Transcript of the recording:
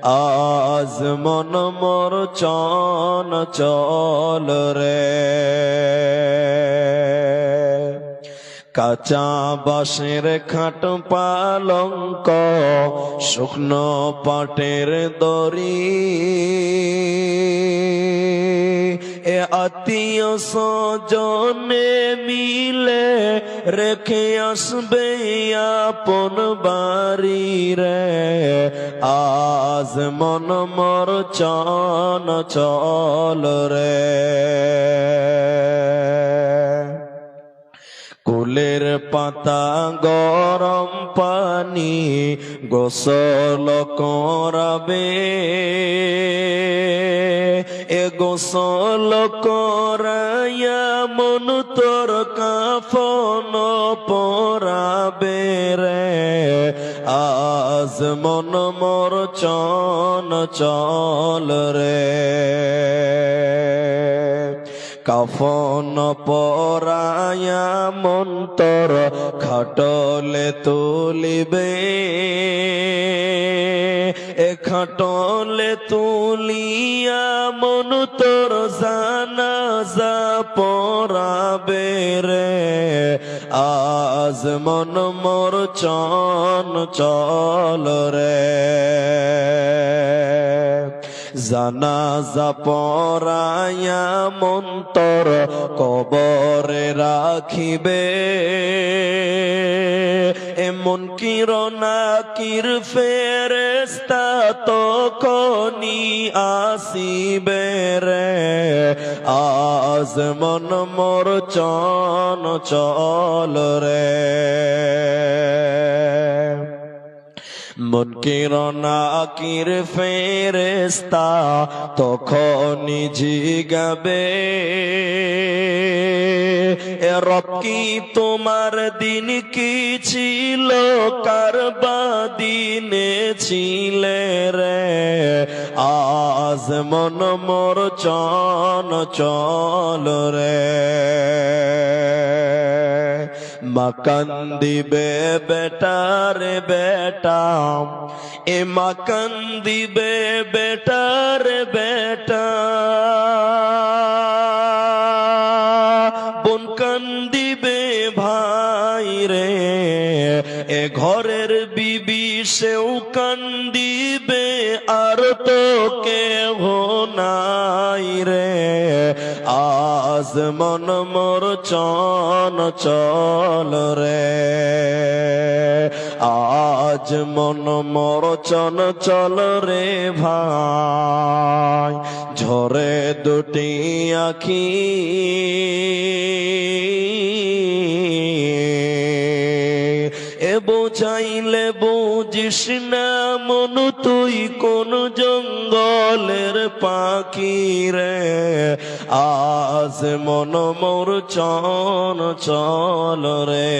আজ মন মোর চঞ্চল রে। কাঁচা বাঁশের খাট পালঙ্ক শুকনো পাটের দড়ি, এ আত্মীয় স্বজনে মিলে রেখে আসবে আপন বাড়ি রে। আজ মন মোর চঞ্চল রে। কুলের পাতা গরম পানি গোসল করাবে, এ গোসল করাইয়া মন তোর কাফন পরাবে রে। আজ মন মোর চঞ্চল রে। কাফন পরায়া মন তোর খাটলে তুলিবে, এ খাটলে তুলিয়া মন তোর জানাজা পড়াবে রে। আজ মন মোর চঞ্চল রে। জানাজা পড়াইয়া মন তোর কবরে রাখিবে, এমন কিরণাকির ফেরেশতা তখনই আসিবে রে। আজ মন মোর চঞ্চল রে। মুনকির ফেরেশতা তখনই জিগাবে, এ রব কি তোমার দিন কি ছিল, কার দিনে ছিলে রে। আজ মন মোর চঞ্চল রে। মা কান্দিবে বেটারে বেটা, এ মা কান্দিবে বেটারে বেটা, বোন কান্দিবে ভাই রে, এ ঘরের বিবি সেও কান্দিবে, আর তো কেহ নাই রে। আজ মন মোর চঞ্চল রে। আজ মন মোর চঞ্চল রে ভাই। ঝরে দুটি আখি এ বোঝাইলে বুঝিস না মন তুই কোন জঙ্গলের পাখি রে। আজ মন মোর চঞ্চল রে।